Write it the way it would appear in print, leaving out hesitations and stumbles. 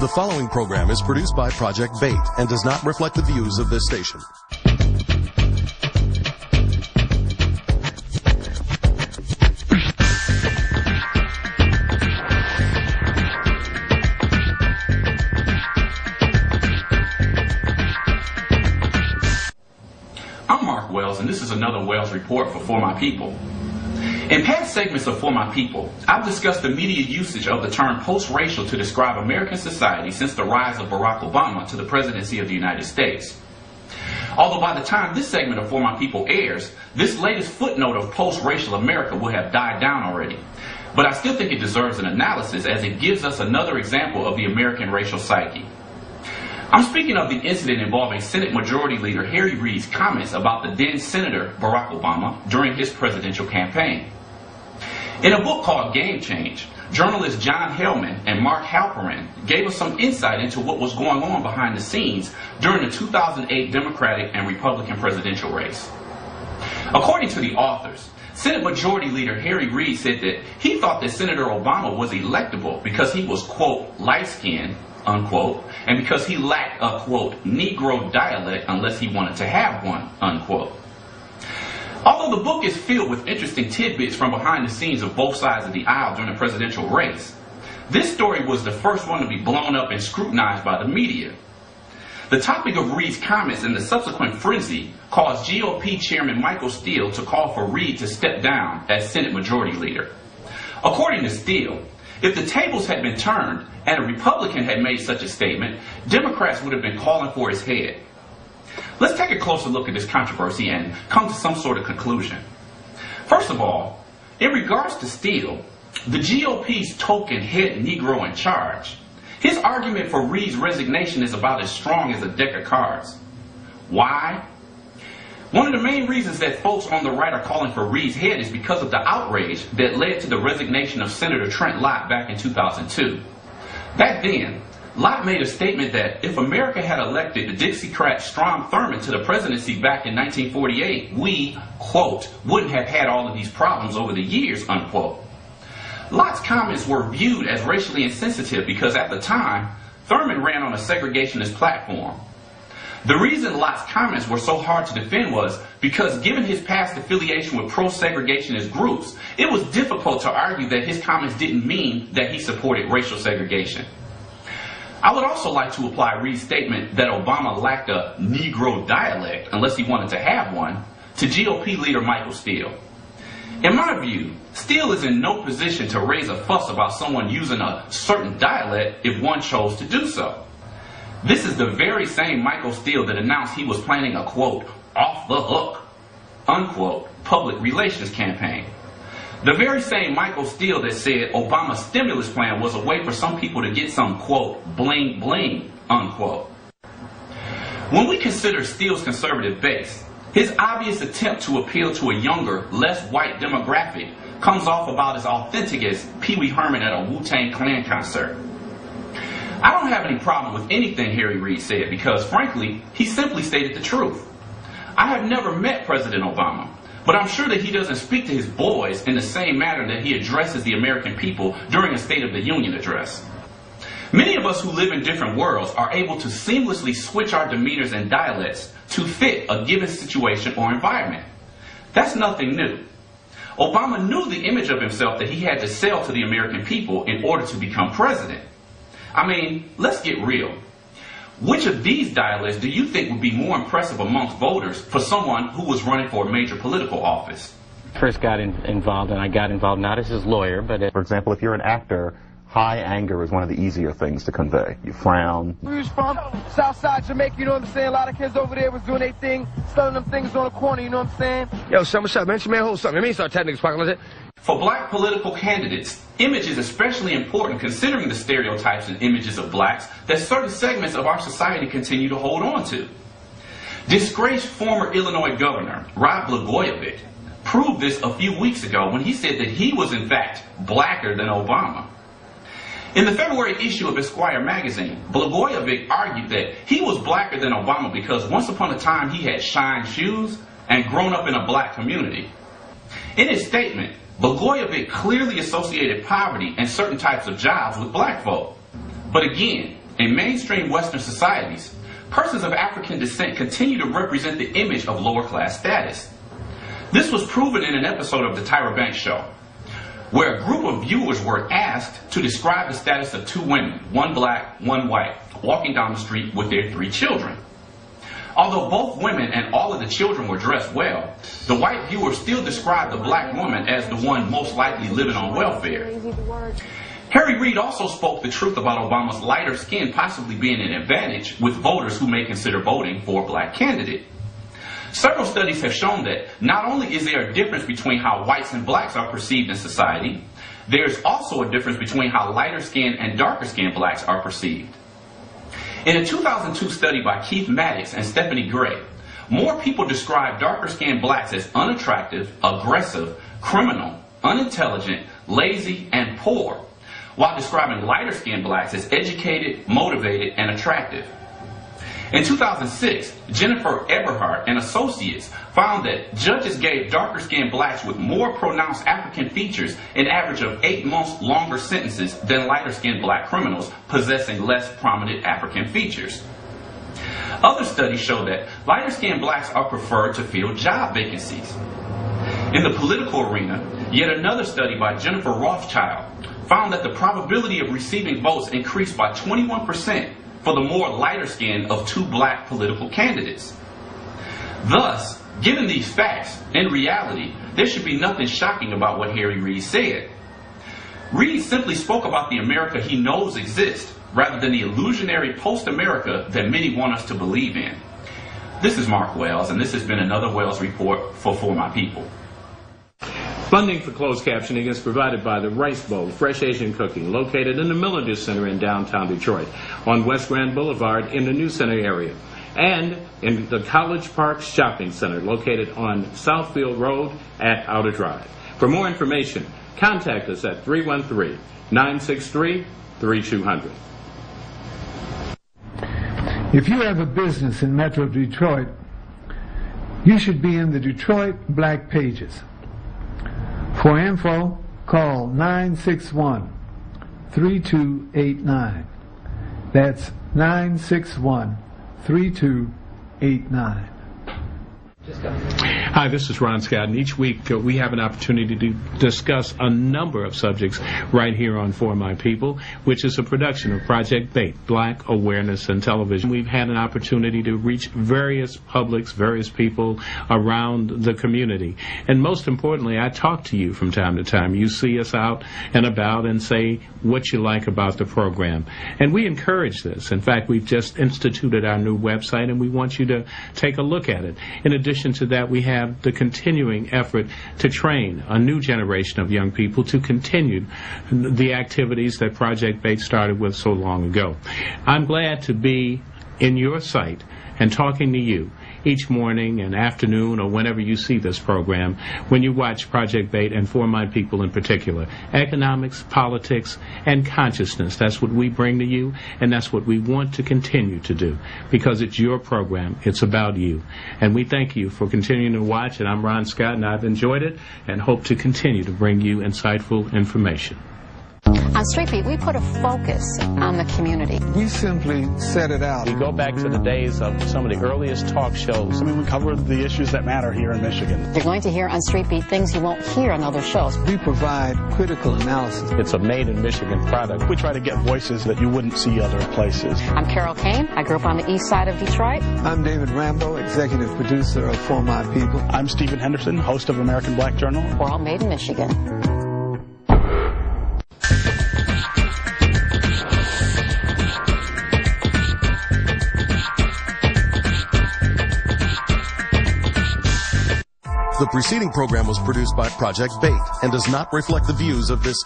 The following program is produced by Project Bait and does not reflect the views of this station. I'm Mark Wells, and this is another Wells Report for My People. In past segments of For My People, I've discussed the media usage of the term post-racial to describe American society since the rise of Barack Obama to the presidency of the United States. Although by the time this segment of For My People airs, this latest footnote of post-racial America will have died down already. But I still think it deserves an analysis as it gives us another example of the American racial psyche. I'm speaking of the incident involving Senate Majority Leader Harry Reid's comments about the then Senator Barack Obama during his presidential campaign. In a book called Game Change, journalists John Hellman and Mark Halperin gave us some insight into what was going on behind the scenes during the 2008 Democratic and Republican presidential race. According to the authors, Senate Majority Leader Harry Reid said that he thought that Senator Obama was electable because he was, quote, light-skinned, unquote, and because he lacked a, quote, Negro dialect unless he wanted to have one, unquote. Although the book is filled with interesting tidbits from behind the scenes of both sides of the aisle during the presidential race, this story was the first one to be blown up and scrutinized by the media. The topic of Reid's comments and the subsequent frenzy caused GOP Chairman Michael Steele to call for Reid to step down as Senate Majority Leader. According to Steele, if the tables had been turned and a Republican had made such a statement, Democrats would have been calling for his head. Let's take a closer look at this controversy and come to some sort of conclusion. First of all, in regards to Steele, the GOP's token head Negro in charge, his argument for Reid's resignation is about as strong as a deck of cards. Why? One of the main reasons that folks on the right are calling for Reid's head is because of the outrage that led to the resignation of Senator Trent Lott back in 2002. Back then, Lott made a statement that if America had elected the Dixiecrat Strom Thurmond to the presidency back in 1948, we, quote, wouldn't have had all of these problems over the years, unquote. Lott's comments were viewed as racially insensitive because at the time, Thurmond ran on a segregationist platform. The reason Lott's comments were so hard to defend was because given his past affiliation with pro-segregationist groups, it was difficult to argue that his comments didn't mean that he supported racial segregation. I would also like to apply Reid's statement that Obama lacked a Negro dialect unless he wanted to have one to GOP leader Michael Steele. In my view, Steele is in no position to raise a fuss about someone using a certain dialect if one chose to do so. This is the very same Michael Steele that announced he was planning a, quote, off the hook, unquote, public relations campaign. The very same Michael Steele that said Obama's stimulus plan was a way for some people to get some, quote, bling bling, unquote. When we consider Steele's conservative base, his obvious attempt to appeal to a younger, less white demographic comes off about as authentic as Pee Wee Herman at a Wu-Tang Clan concert. I don't have any problem with anything Harry Reid said because, frankly, he simply stated the truth. I have never met President Obama, but I'm sure that he doesn't speak to his boys in the same manner that he addresses the American people during a State of the Union address. Many of us who live in different worlds are able to seamlessly switch our demeanors and dialects to fit a given situation or environment. That's nothing new. Obama knew the image of himself that he had to sell to the American people in order to become president. I mean, let's get real. Which of these dialects do you think would be more impressive amongst voters for someone who was running for a major political office? First got involved, and I got involved not as his lawyer, but... For example, if you're an actor, high anger is one of the easier things to convey. You frown. Where you from? Southside Jamaica, you know what I'm saying? A lot of kids over there was doing their thing, selling them things on the corner, you know what I'm saying? Yo, son, what's up, man? Man, hold something. Let me start tapping niggas' pockets. For black political candidates, image is especially important considering the stereotypes and images of blacks that certain segments of our society continue to hold on to. Disgraced former Illinois governor, Rod Blagojevich, proved this a few weeks ago when he said that he was in fact blacker than Obama. In the February issue of Esquire magazine, Blagojevich argued that he was blacker than Obama because once upon a time he had shined shoes and grown up in a black community. In his statement, Blagojevich clearly associated poverty and certain types of jobs with black folk. But again, in mainstream Western societies, persons of African descent continue to represent the image of lower class status. This was proven in an episode of The Tyra Banks Show, where a group of viewers were asked to describe the status of two women, one black, one white, walking down the street with their 3 children. Although both women and all of the children were dressed well, the white viewer still described the black woman as the one most likely living on welfare. Reid also spoke the truth about Obama's lighter skin possibly being an advantage with voters who may consider voting for a black candidate. Several studies have shown that not only is there a difference between how whites and blacks are perceived in society, there's also a difference between how lighter skinned and darker skinned blacks are perceived. In a 2002 study by Keith Maddox and Stephanie Gray, more people describe darker skinned blacks as unattractive, aggressive, criminal, unintelligent, lazy, and poor, while describing lighter skinned blacks as educated, motivated, and attractive. In 2006, Jennifer Eberhardt and associates found that judges gave darker-skinned blacks with more pronounced African features an average of 8 months longer sentences than lighter-skinned black criminals possessing less prominent African features. Other studies show that lighter-skinned blacks are preferred to fill job vacancies. In the political arena, yet another study by Jennifer Rothschild found that the probability of receiving votes increased by 21% for the more lighter skin of 2 black political candidates. Thus, given these facts, in reality, there should be nothing shocking about what Reid said. Reid simply spoke about the America he knows exists, rather than the illusionary post-America that many want us to believe in. This is Mark Wells, and this has been another Wells Report for My People. Funding for closed captioning is provided by the Rice Bowl Fresh Asian Cooking, located in the Millender Center in downtown Detroit, on West Grand Boulevard in the New Center area, and in the College Park Shopping Center, located on Southfield Road at Outer Drive. For more information, contact us at 313-963-3200. If you have a business in Metro Detroit, you should be in the Detroit Black Pages. For info, call 961-3289. That's 961-3289. Hi, this is Ron Scott, and each week we have an opportunity to discuss a number of subjects right here on For My People, which is a production of Project BAIT, Black Awareness and Television. We've had an opportunity to reach various publics, various people around the community. And most importantly, I talk to you from time to time. You see us out and about and say what you like about the program. And we encourage this. In fact, we've just instituted our new website, and we want you to take a look at it. In addition to that, we have the continuing effort to train a new generation of young people to continue the activities that Project BAIT started with so long ago. I'm glad to be in your sight and talking to you each morning and afternoon or whenever you see this program, when you watch Project BAIT and For My People in particular. Economics, politics, and consciousness. That's what we bring to you, and that's what we want to continue to do, because it's your program. It's about you. And we thank you for continuing to watch, and I'm Ron Scott, and I've enjoyed it and hope to continue to bring you insightful information. On Street Beat, we put a focus on the community. We simply set it out. We go back to the days of some of the earliest talk shows. I mean, we cover the issues that matter here in Michigan. You're going to hear on Street Beat things you won't hear on other shows. We provide critical analysis. It's a made-in-Michigan product. We try to get voices that you wouldn't see other places. I'm Carol Kane. I grew up on the east side of Detroit. I'm David Rambo, executive producer of For My People. I'm Stephen Henderson, host of American Black Journal. We're all made in Michigan. The preceding program was produced by Project BAIT and does not reflect the views of this